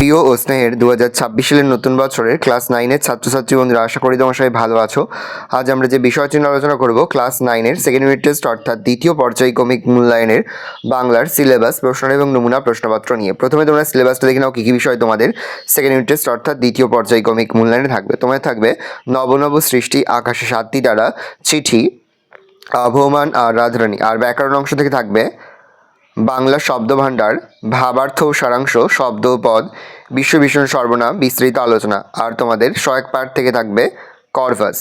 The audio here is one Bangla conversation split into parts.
প্রিয় ও স্নেহের 2026 সালের নতুন বছরের ক্লাস 9-এর ছাত্রছাত্রী বন্ধুরা, আশা করি তোমার সবাই ভালো আছো। আজ আমরা যে বিষয়টি নিয়ে আলোচনা করব, ক্লাস 9-এর সেকেন্ড ইউনিট টেস্ট অর্থাৎ দ্বিতীয় পর্যায়ক্রমিক মূল্যায়নের বাংলার সিলেবাস, প্রশ্ন এবং নমুনা প্রশ্নপত্র নিয়ে। প্রথমে তোমরা সিলেবাসটা দেখে নাও কী কী বিষয় তোমাদের সেকেন্ড ইউনিট টেস্ট অর্থাৎ দ্বিতীয় পর্যায়ক্রমিক মূল্যায়নে থাকবে। তোমাদের থাকবে নব নব সৃষ্টি, আকাশে 7টি তারা, চিঠি, আবহমান আর রাজরানী। আর ব্যাকরণ অংশ থেকে থাকবে বাংলা শব্দভাণ্ডার, ভাবার্থ ও সারাংশ, শব্দ ও পদ, বিশ্ববিষণ সর্বনাম, বিস্তৃত আলোচনা। আর তোমাদের সহায়ক পাঠ থেকে থাকবে কর্ভাস।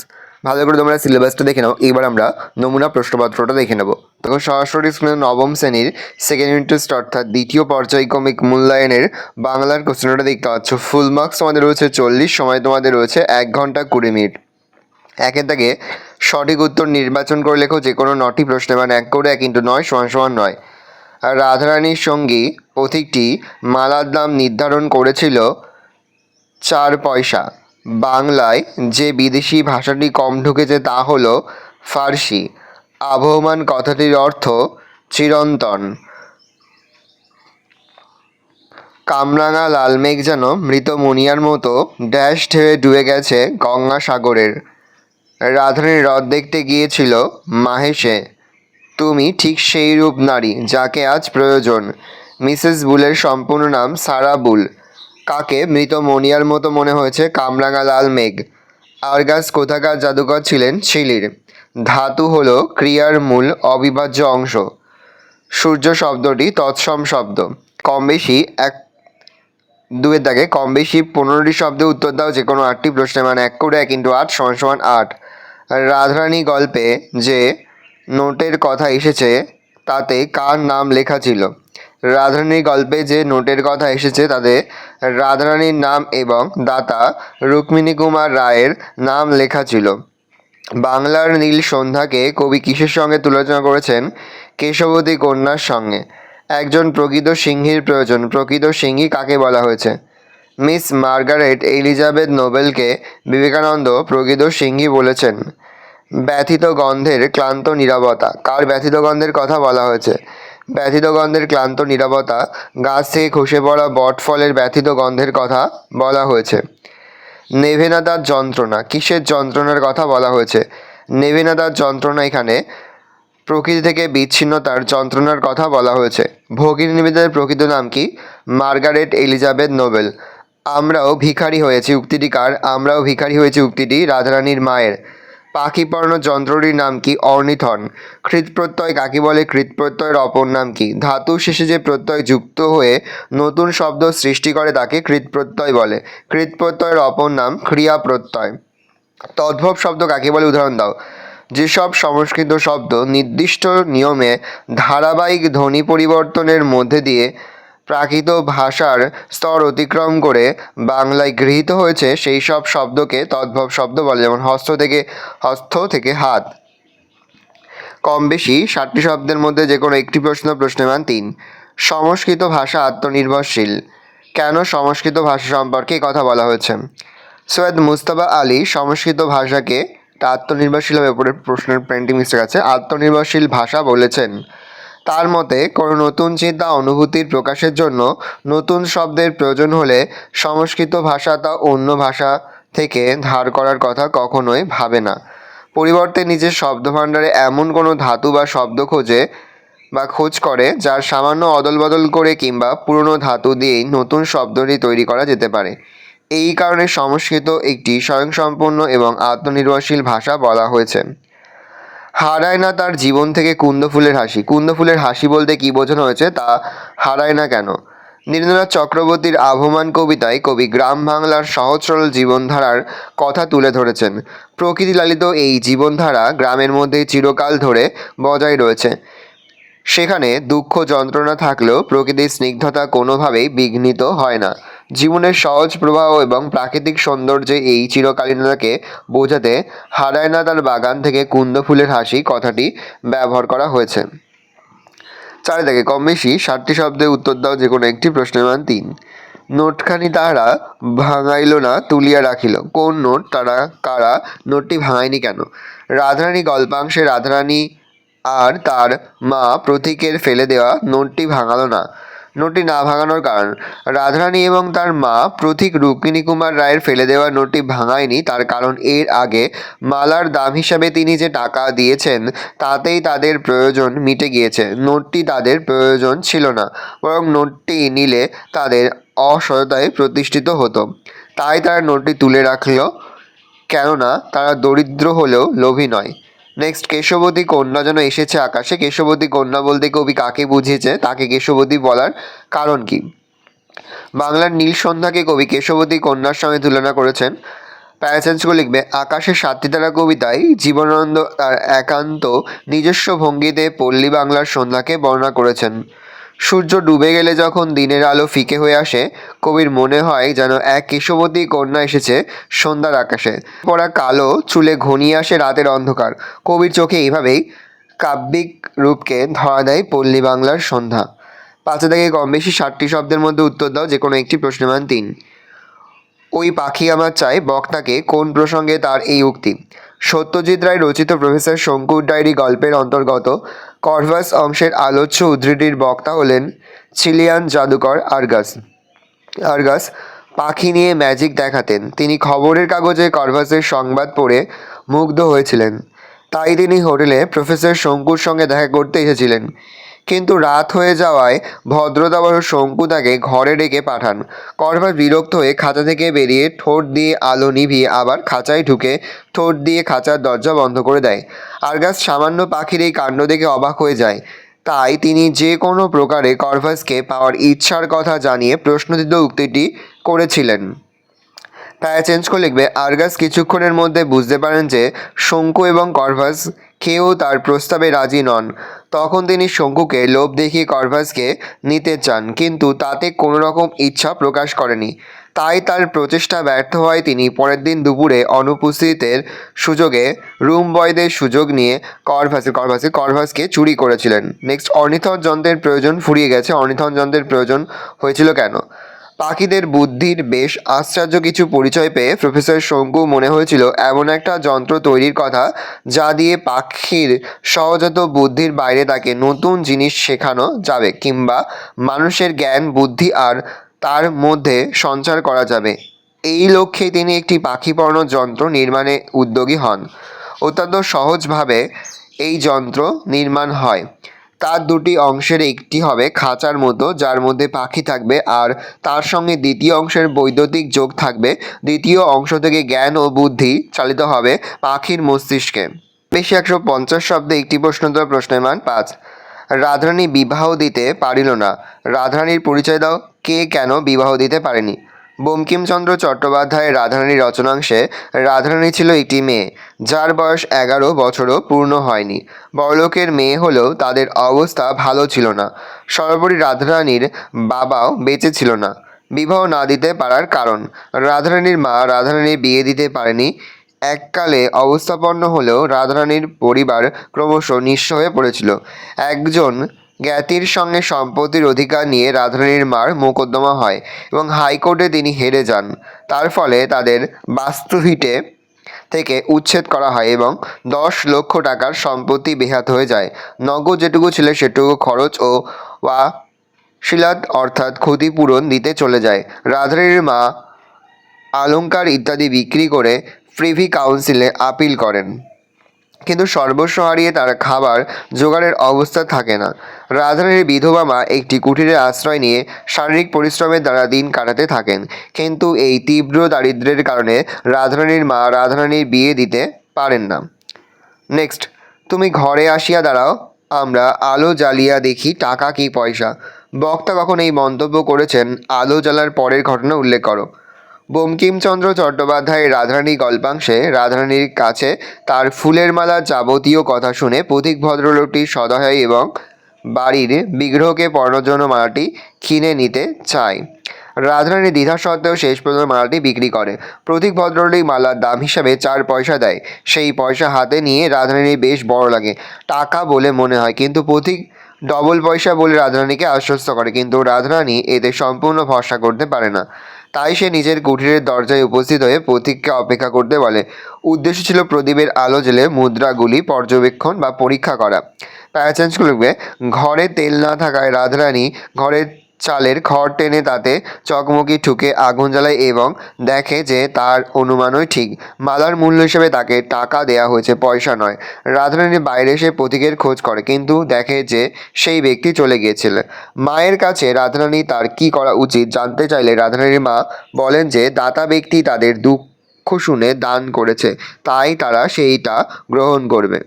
ভালো করে তোমরা সিলেবাসটা দেখে নাও। এবার আমরা নমুনা প্রশ্নপত্রটা দেখে নেব। তখন সরাসরি স্কুলের নবম শ্রেণীর সেকেন্ড ইউনিট টেস্ট অর্থাৎ দ্বিতীয় পর্যায়ক্রমিক মূল্যায়নের বাংলার কোশ্চেনটা দেখতে পাচ্ছ। ফুল মার্কস তোমাদের রয়েছে 40, সময় তোমাদের রয়েছে 1 ঘন্টা 20 মিনিট। একের দাগে সঠিক উত্তর নির্বাচন করে লেখো যে কোনো 9টি প্রশ্নে, মানে 1 করে 1 × 9 = 9। রাধারানীর সঙ্গী পথিকটি মালার দাম নির্ধারণ করেছিল 4 পয়সা। বাংলায় যে বিদেশি ভাষাটি কম ঢুকেছে তা হলো ফার্সি। আবহমান কথাটির অর্থ চিরন্তন। কামরাঙা লাল মেঘ যেন মৃত মুনিয়ার মতো ড্যাশ ঢেউয়ে ডুবে গেছে গঙ্গা সাগরের। রাধারানীর রথ দেখতে গিয়েছিল মাহেশে। তুমি ঠিক সেই রূপ নারী যাকে আজ প্রয়োজন। মিসেস বুলের সম্পূর্ণ নাম সারা বুল। কাকে মৃত মনিয়ার মতো মনে হয়েছে? কামরাঙা লাল মেঘ। আরগাস কোথাকার জাদুকর ছিলেন? চিলির। ধাতু হলো ক্রিয়ার মূল অবিভাজ্য অংশ। সূর্য শব্দটি তৎসম শব্দ। কম বেশি 2-এর দাগে কম বেশি 15টি শব্দে উত্তর দাও যে কোনো 8টি প্রশ্নে, মানে 1 করে 1 × 8 = 8। রাধারানী গল্পে যে নোটের কথা এসেছে তাতে কার নাম লেখা ছিল? রাধারানীর গল্পে যে নোটের কথা এসেছে তাতে রাধারানীর নাম এবং দাতা রুক্মিণী কুমার রায়ের নাম লেখা ছিল। বাংলার নীল সন্ধ্যাকে কবি কিসের সঙ্গে তুলনা করেছেন? কেশবতী কন্যার সঙ্গে। একজন প্রকৃত সিংহীর প্রয়োজন। প্রকৃত সিংহী কাকে বলা হয়েছে? মিস মার্গারেট এলিজাবেথ নোবেলকে বিবেকানন্দ প্রকৃত সিংহী বলেছেন। ব্যথিত গন্ধের ক্লান্ত নীরবতা। কার ব্যথিত গন্ধের কথা বলা হয়েছে? ব্যথিত গন্ধের ক্লান্ত নীরবতা, গাছ থেকে খসে পড়া বটফলের ব্যথিত গন্ধের কথা বলা হয়েছে। নেভেনাদার যন্ত্রণা, কিসের যন্ত্রণার কথা বলা হয়েছে? নেভেনাদার যন্ত্রণা এখানে প্রকৃতি থেকে বিচ্ছিন্নতার যন্ত্রণার কথা বলা হয়েছে। ভগিনী নিবেদিতার প্রকৃত নাম কি? Margaret Elizabeth Nobel. আমরাও ভিখারি হয়েছি উক্তিটি কার? আমরাও ভিখারি হয়েছি উক্তিটি রাধারানীর মায়ের। পাখিপর্ণ যন্ত্রটির নাম কি? অর্নিথন। কৃৎপ্রত্যয় কাকে বলে? কৃৎপ্রত্যয়ের অপর নাম কি? ধাতু শেষে যে প্রত্যয় যুক্ত হয়ে নতুন শব্দ সৃষ্টি করে তাকে কৃৎপ্রত্যয় বলে। কৃৎপ্রত্যয়ের অপর নাম ক্রিয়া প্রত্যয়। তদ্ভব শব্দ কাকে বলে? উদাহরণ দাও। যেসব সংস্কৃত শব্দ নির্দিষ্ট নিয়মে ধারাবাহিক ধ্বনি পরিবর্তনের মধ্যে দিয়ে প্রাকৃত ভাষার স্তর অতিক্রম করে বাংলায় গৃহীত হয়েছে সেই সব শব্দকে তদ্ভব শব্দ বলে। যেমন হস্ত থেকে হাত। কম বেশি 60টি শব্দের মধ্যে যে কোনো একটি প্রশ্নের মান 3। সংস্কৃত ভাষা আত্মনির্ভরশীল। কেন সংস্কৃত ভাষা সম্পর্কে কথা বলা হয়েছে? সৈয়দ মুজতবা আলী সংস্কৃত ভাষাকে আত্মনির্ভরশীল হবে। উপরের প্রশ্নের প্রিন্টিং মিস্টেক আছে। আত্মনির্ভরশীল ভাষা বলেছেন। তার মতে কোনো নতুন চিন্তা অনুভূতির প্রকাশের জন্য নতুন শব্দের প্রয়োজন হলে সংস্কৃত ভাষা তা অন্য ভাষা থেকে ধার করার কথা কখনোই ভাবে না। পরিবর্তে নিজের শব্দভাণ্ডারে এমন কোনো ধাতু বা শব্দ খোঁজ করে যার সামান্য অদল বদল করে কিংবা পুরনো ধাতু দিয়েই নতুন শব্দটি তৈরি করা যেতে পারে। এই কারণে সংস্কৃত একটি স্বয়ংসম্পূর্ণ এবং আত্মনির্ভরশীল ভাষা বলা হয়েছে। হারায় না তার জীবন থেকে কুন্দ ফুলের হাসি। কুন্দ ফুলের হাসি বলতে কী বোঝানো হয়েছে? তা হারায় না কেন? নীরেন্দ্রনাথ চক্রবর্তীর আবহমান কবিতায় কবি গ্রাম বাংলার সহজ সরল জীবনধারার কথা তুলে ধরেছেন। প্রকৃতি লালিত এই জীবনধারা গ্রামের মধ্যে চিরকাল ধরে বজায় রয়েছে। সেখানে দুঃখ যন্ত্রণা থাকলেও প্রকৃতির স্নিগ্ধতা কোনোভাবেই বিঘ্নিত হয় না। জীবনের সহজ প্রবাহ এবং প্রাকৃতিক সৌন্দর্যে এই চিরকালীনতাকে বোঝাতে হারায় না তার বাগান থেকে কুন্দ ফুলের হাসি কথাটি ব্যবহার করা হয়েছে। 4 থেকে কম বেশি 60টি শব্দে উত্তর দাও যে কোনো একটি প্রশ্নের মান 3। নোটখানি তাহারা ভাঙাইল না তুলিয়া রাখিল। কোন নোট? তারা কারা? নোটটি ভাঙায়নি কেন? রাধারানী গল্পাংশে রাধারানী আর তার মা প্রতীকের ফেলে দেওয়া নোটটি ভাঙালো না। নোটটি না ভাঙানোর কারণ, রাধারানী এবং তার মা প্রতীক রুক্মিণী কুমার রায়ের ফেলে দেওয়া নোটটি ভাঙায়নি, তার কারণ এর আগে মালার দাম হিসাবে তিনি যে টাকা দিয়েছেন তাতেই তাদের প্রয়োজন মিটে গিয়েছে। নোটটি তাদের প্রয়োজন ছিল না, বরং নোটটি নিলে তাদের অসততায় প্রতিষ্ঠিত হতো, তাই তারা নোটটি তুলে রাখল, কেননা তারা দরিদ্র হলেও লোভী নয়। নেক্সট, কেশবতী কন্যা যেন এসেছে আকাশে। কেশবতী কন্যা বলতে কবি কাকে বুঝিয়েছে, তাকে কেশবতী বলার কারণ কি? বাংলার নীল সন্ধ্যাকে কবি কেশবতী কন্যার সঙ্গে তুলনা করেছেন। প্যারাসেন্সগুলো লিখবে, আকাশের সাতটি তারা কবিতায় জীবনানন্দ তার একান্ত নিজস্ব ভঙ্গিতে পল্লী বাংলার সন্ধ্যাকে বর্ণনা করেছেন। সূর্য ডুবে গেলে যখন দিনের আলো ফিকে হয়ে আসে, কবির মনে হয় যেন এক কেশবতী কন্যা এসেছে সন্ধ্যার আকাশে। পরা কালো চুলে ঘনিয়ে আসে রাতের অন্ধকার। কবির চোখে এইভাবেই কাব্যিক রূপকে ধরা দেয় পল্লী বাংলার সন্ধ্যা। 5 থেকে কম বেশি 60টি শব্দের মধ্যে উত্তর দাও, যে কোনো একটি। প্রশ্নের মান 3। ওই পাখি আমার চাই বক্তাকে কোন প্রসঙ্গে তার এই উক্তি? সত্যজিৎ রায় রচিত প্রফেসর শঙ্কুর ডায়েরি গল্পের অন্তর্গত কর্ভাস অংশের আলোচ্য উদ্ধৃতির বক্তা হলেন চিলিয়ান জাদুকর আর্গাস। আর্গাস পাখি নিয়ে ম্যাজিক দেখাতেন। তিনি খবরের কাগজে কর্ভাসের সংবাদ পড়ে মুগ্ধ হয়েছিলেন, তাই তিনি হোটেলে প্রফেসর শঙ্কুর সঙ্গে দেখা করতে এসেছিলেন। কিন্তু রাত হয়ে যাওয়ায় ভদ্রতাবশ শঙ্কু তাকে ঘরে ডেকে পাঠান। কর্ভাস বিরক্ত হয়ে খাঁচা থেকে বেরিয়ে ঠোঁট দিয়ে আলো নিভিয়ে আবার খাঁচায় ঢুকে ঠোঁট দিয়ে খাঁচার দরজা বন্ধ করে দেয়। আর্গাস সামান্য পাখির এই কাণ্ড দেখে অবাক হয়ে যায়, তাই তিনি যে কোনো প্রকারে কর্ভাসকে পাওয়ার ইচ্ছার কথা জানিয়ে প্রশ্নটিত উক্তিটি করেছিলেন। প্যারা চেঞ্জ করে লিখবে, আর্গাস কিছুক্ষণের মধ্যে বুঝতে পারেন যে শঙ্কু এবং কর্ভাস কেউ তার প্রস্তাবে রাজি নন। তখন তিনি শঙ্কুকে লোভ দেখিয়ে কর্ভাসকে নিতে চান, কিন্তু তাতে কোনো রকম ইচ্ছা প্রকাশ করেনি। তাই তার প্রচেষ্টা ব্যর্থ হওয়ায় তিনি পরের দিন দুপুরে অনুপস্থিতের সুযোগে রুম বয়দের সুযোগ নিয়ে কর্ভাসকে চুরি করেছিলেন। নেক্সট, অর্নিথন যন্ত্রের প্রয়োজন ফুরিয়ে গেছে। অর্নিথন যন্ত্রের প্রয়োজন হয়েছিল কেন? পাখিদের বুদ্ধির বেশ আশ্চর্য কিছু পরিচয় পেয়ে প্রফেসর শঙ্কু মনে হয়েছিল এমন একটা যন্ত্র তৈরির কথা যা দিয়ে পাখির সহজাত বুদ্ধির বাইরে তাকে নতুন জিনিস শেখানো যাবে, কিংবা মানুষের জ্ঞান বুদ্ধি আর তার মধ্যে সঞ্চার করা যাবে। এই লক্ষ্যে তিনি একটি পাখি পড়ানোর যন্ত্র নির্মাণে উদ্যোগী হন। অত্যন্ত সহজভাবে এই যন্ত্র নির্মাণ হয়। তার দুটি অংশের একটি হবে খাঁচার মতো, যার মধ্যে পাখি থাকবে, আর তার সঙ্গে দ্বিতীয় অংশের বৈদ্যুতিক যোগ থাকবে। দ্বিতীয় অংশ থেকে জ্ঞান ও বুদ্ধি চালিত হবে পাখির মস্তিষ্কে। বেশি 150 শব্দে একটি প্রশ্ন দেওয়া। প্রশ্নের মান 5। রাধারানী বিবাহ দিতে পারিল না। রাধারানীর পরিচয় দাও। কে কেন বিবাহ দিতে পারেনি? বঙ্কিমচন্দ্র চট্টোপাধ্যায়ের রাধারানী রচনাংশে রাধারানী ছিল একটি মেয়ে, যার বয়স 11 বছরও পূর্ণ হয়নি। বড়লোকের মেয়ে হলেও তাদের অবস্থা ভালো ছিল না। সর্বোপরি রাধারানীর বাবাও বেঁচে ছিল না। বিবাহ না দিতে পারার কারণ, রাধারানীর মা রাধারানীর বিয়ে দিতে পারেনি। এককালে অবস্থাপন্ন হলেও রাধারানীর পরিবার ক্রমশ নিঃস্ব হয়ে পড়েছিল। একজন জ্ঞাতির সঙ্গে সম্পত্তির অধিকার নিয়ে রাধারানীর মার মোকদ্দমা হয় এবং হাইকোর্টে তিনি হেরে যান। তার ফলে তাদের বাস্তুভিটে থেকে উচ্ছেদ করা হয় এবং 10 লক্ষ টাকার সম্পত্তি বেহাত হয়ে যায়। নগদ যেটুকু ছিল সেটুকু খরচ ও শিলাত অর্থাৎ ক্ষতিপূরণ দিতে চলে যায়। রাধারানীর মা অলংকার ইত্যাদি বিক্রি করে প্রিভি কাউন্সিলে আপিল করেন, কিন্তু সর্বস্ব হারিয়ে তার খাবার জোগাড়ের অবস্থা থাকে না। রাধারানীর বিধবা মা একটি কুটিরে আশ্রয় নিয়ে শারীরিক পরিশ্রমের দ্বারা দিন কাটাতে থাকেন, কিন্তু এই তীব্র দারিদ্র্যের কারণে রাধারানীর মা রাধারানীর বিয়ে দিতে পারেন না। নেক্সট, তুমি ঘরে আসিয়া দাঁড়াও, আমরা আলো জ্বালিয়া দেখি টাকা কি পয়সা। বক্তা কখন এই মন্তব্য করেছেন? আলো জ্বালার পরের ঘটনা উল্লেখ করো। বঙ্কিমচন্দ্র চট্টোপাধ্যায়ের রাধারানী গল্পাংশে রাধারানীর কাছে তার ফুলের মালা যাবতীয় কথা শুনে পথিক ভদ্রলোকটি সদয় এবং বাড়ির বিগ্রহকে পরানোর জন্য মালাটি কিনে নিতে চায়। রাধারানী দ্বিধা সত্ত্বেও শেষ পর্যন্ত মালাটি বিক্রি করে। পথিক ভদ্রলোক মালার দাম হিসাবে 4 পয়সা দেয়। সেই পয়সা হাতে নিয়ে রাধারানীর বেশ বড় লাগে, টাকা বলে মনে হয়, কিন্তু পথিক ডবল পয়সা বলে রাধারানীকে আশ্বস্ত করে, কিন্তু রাধারানী এতে সম্পূর্ণ ভরসা করতে পারে না। তাই সে নিজের কুঠিরের দরজায় উপস্থিত হয়ে পথিককে অপেক্ষা করতে বলে। উদ্দেশ্য ছিল প্রদীপের আলো জ্বেলে মুদ্রাগুলি পর্যবেক্ষণ বা পরীক্ষা করা। প্যারাচেঞ্জ করবে, ঘরে তেল না থাকায় রাধারানী ঘরে চালের খড় টেনে তাতে চকমকি ঠুকে আগুন জ্বালায় এবং দেখে যে তার অনুমানই ঠিক। মালার মূল্য হিসেবে তাকে টাকা দেয়া হয়েছে, পয়সা নয়। রাধারানী বাইরে এসে প্রতীকের খোঁজ করে, কিন্তু দেখে যে সেই ব্যক্তি চলে গিয়েছিল। মায়ের কাছে রাধারানী তার কি করা উচিত জানতে চাইলে রাধারানীর মা বলেন যে দাতা ব্যক্তি তাদের দুঃখ শুনে দান করেছে, তাই তারা সেইটা গ্রহণ করবে।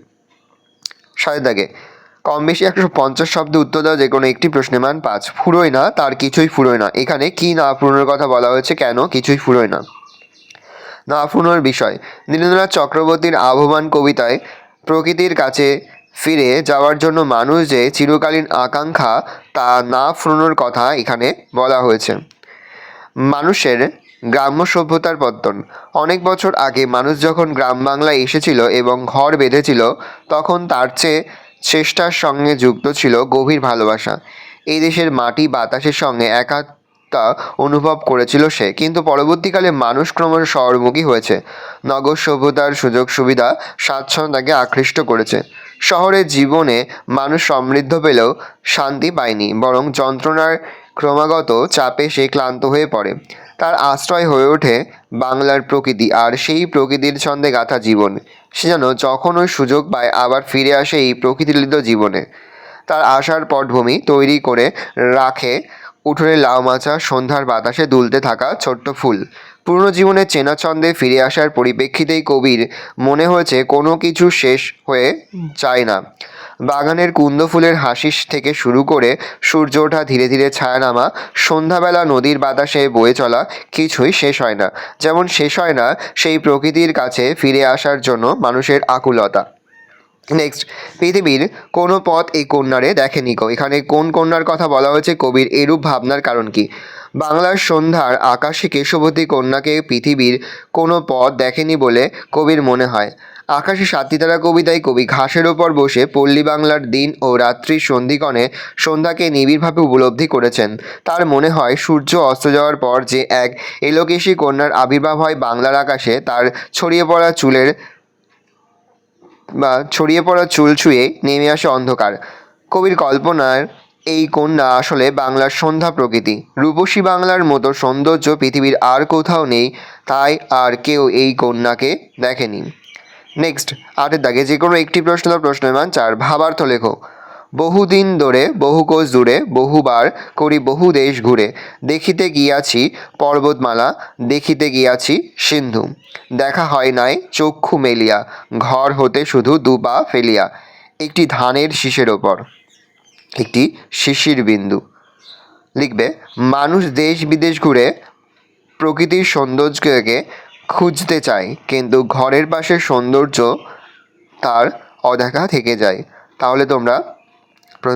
সাথে থাকে কম বেশি 150 শব্দে উত্তর দেওয়া যে কোনো একটি প্রশ্নের মান 5। ফুরোয় না, তার কিছুই ফুরোয় না। এখানে কি না ফুরোনোর কথা বলা হয়েছে, কেন কিছুই ফুরোয় না? না ফুরোনোর বিষয় নীরেন্দ্রনাথ চক্রবর্তীর আহ্বান কবিতায় প্রকৃতির কাছে ফিরে যাওয়ার জন্য মানুষ যে চিরকালীন আকাঙ্ক্ষা, তা না ফুরোনোর কথা এখানে বলা হয়েছে। মানুষের গ্রাম্য সভ্যতার পত্তন। অনেক বছর আগে মানুষ যখন গ্রাম বাংলায় এসেছিল এবং ঘর বেঁধেছিল, তখন তার চেয়ে চেষ্টার সঙ্গে যুক্ত ছিল গভীর ভালোবাসা। এই দেশের মাটি বাতাসের সঙ্গে একাত্মতা অনুভব করেছিল সে। কিন্তু পরবর্তীকালে মানুষ ক্রমশ শহরমুখী হয়েছে। নগর সভ্যতার সুযোগ সুবিধা, স্বাচ্ছন্দ্য তাকে আকৃষ্ট করেছে। শহরের জীবনে মানুষ সমৃদ্ধ পেলেও শান্তি পায়নি, বরং যন্ত্রণার ক্রমাগত চাপে সে ক্লান্ত হয়ে পড়ে। তার আশ্রয় হয়ে ওঠে বাংলার প্রকৃতি, আর সেই প্রকৃতির ছন্দে গাঁথা জীবন। সে যেন যখন ওই সুযোগ পায় আবার ফিরে আসে এই প্রকৃতিলিত জীবনে। তার আসার পটভূমি তৈরি করে রাখে উঠোনে লাউ মাচা, সন্ধ্যার বাতাসে দুলতে থাকা ছোট্ট ফুল। পুরনো জীবনের চেনা ছন্দে ফিরে আসার পরিপ্রেক্ষিতেই কবির মনে হয়েছে কোনো কিছু শেষ হয়ে যায় না। বাগানের কুন্দ ফুলের হাসি থেকে শুরু করে সূর্য ওঠা, ধীরে ধীরে ছায়া নামা, সন্ধ্যাবেলা নদীর বাতাসে বয়ে চলা, কিছুই শেষ হয় না। যেমন শেষ হয় না সেই প্রকৃতির কাছে ফিরে আসার জন্য মানুষের আকুলতা। নেক্সট, পৃথিবীর কোনো পথ এই কন্যারে দেখেনি কো। এখানে কোন কন্যার কথা বলা হয়েছে, কবির এরূপ ভাবনার কারণ কি? বাংলার সন্ধ্যার আকাশে কেশবতী কন্যাকে পৃথিবীর কোনো পথ দেখেনি বলে কবির মনে হয়। আকাশে সাতটিতারা কবিতায় কবি ঘাসের ওপর বসে পল্লী বাংলার দিন ও রাত্রির সন্ধিক্ষণে সন্ধ্যাকে নিবিড়ভাবে উপলব্ধি করেছেন। তার মনে হয় সূর্য অস্ত যাওয়ার পর যে এক এলোকেশী কন্যার আবির্ভাব হয় বাংলার আকাশে, তার ছড়িয়ে পড়া চুল ছুঁয়ে নেমে আসে অন্ধকার। কবির কল্পনার এই কন্যা আসলে বাংলার সন্ধ্যা প্রকৃতি। রূপসী বাংলার মতো সৌন্দর্য পৃথিবীর আর কোথাও নেই, তাই আর কেউ এই কন্যাকে দেখেনি। নেক্সট, 8 দাগে যে কোনো একটি প্রশ্ন বা প্রশ্নের মান 4। ভাবার্থ লেখো। বহুদিন ধরে বহু কোষ দূরে, বহুবার করি বহু দেশ ঘুরে, দেখিতে গিয়াছি পর্বতমালা, দেখিতে গিয়াছি সিন্ধু, দেখা হয় নাই চক্ষু মেলিয়া, ঘর হতে শুধু দুপা ফেলিয়া, একটি ধানের শীষের ওপর একটি শিশির বিন্দু। লিখবে মানুষ দেশ বিদেশ ঘুরে প্রকৃতির সৌন্দর্যকে খুঁজতে চায়, কিন্তু ঘরের পাশের সৌন্দর্য তার অদেখা থেকে যায়। তাহলে তোমরা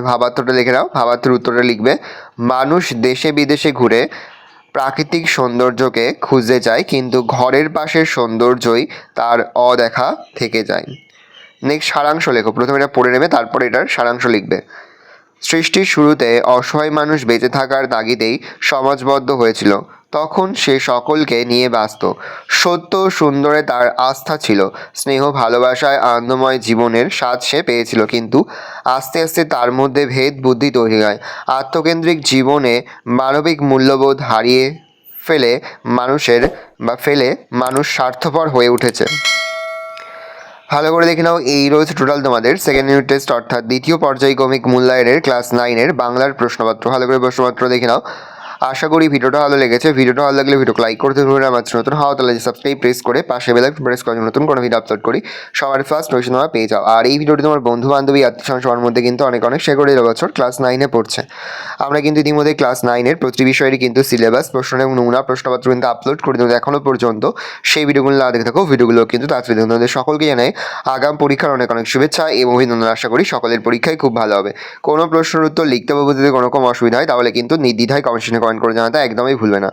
ভাবার্থটা লিখে নাও। ভাবার্থের উত্তরটা লিখবে মানুষ দেশে বিদেশে ঘুরে প্রাকৃতিক সৌন্দর্যকে খুঁজতে চায়, কিন্তু ঘরের পাশের সৌন্দর্যই তার অদেখা থেকে যায়। নেক্সট, সারাংশ লেখো। প্রথমে এটা পড়ে নেবে, তারপর এটার সারাংশ লিখবে। সৃষ্টির শুরুতে অসহায় মানুষ বেঁচে থাকার তাগিদেই সমাজবদ্ধ হয়েছিল। তখন সে সকলকে নিয়ে বাঁচত। সত্য সুন্দরে তার আস্থা ছিল। স্নেহ ভালোবাসায় আনন্দময় জীবনের স্বাদ সে পেয়েছিল, কিন্তু আস্তে আস্তে তার মধ্যে ভেদ বুদ্ধি তৈরি হয়। আত্মকেন্দ্রিক জীবনে মানবিক মূল্যবোধ হারিয়ে ফেলে মানুষ স্বার্থপর হয়ে উঠেছে। ভালো করে দেখে নাও। এই রয়েছে টোটাল তোমাদের সেকেন্ড ইউনিট টেস্ট, অর্থাৎ দ্বিতীয় পর্যায়ক্রমিক মূল্যায়নের ক্লাস 9-এর বাংলার প্রশ্নপত্র। ভালো করে প্রশ্নপত্র দেখে নাও। আশা করি ভিডিওটা ভালো লেগেছে। ভিডিওটা ভালো লাগলে ভিডিওকে লাইক করতে ভুলবে না। আমার নতুন হওয়া তাহলে সাবস্ক্রাইব প্রেস করে পাশে বেল আইকন প্রেস করে নতুন কোনো ভিডিও আপলোড করি সবার ফার্স্ট নোটিফিকেশন তোমরা পেয়ে যাও। আর এই ভিডিওটি তোমার বন্ধু বান্ধবী আত্মীয় সবার মধ্যে কিন্তু অনেক শেয়ার করে দিও। বছর ক্লাস 9-এ পড়ছে। আমরা কিন্তু ইতিমধ্যে ক্লাস 9-এর প্রতিটি বিষয়েরই কিন্তু সিলেবাস, প্রশ্ন এবং নমুনা প্রশ্নপত্র কিন্তু আপলোড করে দেবো। এখনও পর্যন্ত সেই ভিডিওগুলো না দেখে থাকো, ভিডিওগুলো কিন্তু তাড়াতাড়ি দেখো। তোমাদের সকলকে জানাই আগাম পরীক্ষার অনেক অনেক শুভেচ্ছা এবং অভিনন্দন। আশা করি সকলের পরীক্ষায় খুব ভালো হবে। কোনো প্রশ্নের উত্তর লিখতে বা বুঝতে কোনো রকম অসুবিধা হয় তাহলে কিন্তু নির্দ্বিধায় কমেন্ট করে জানাতে একদমই ভুলবে না।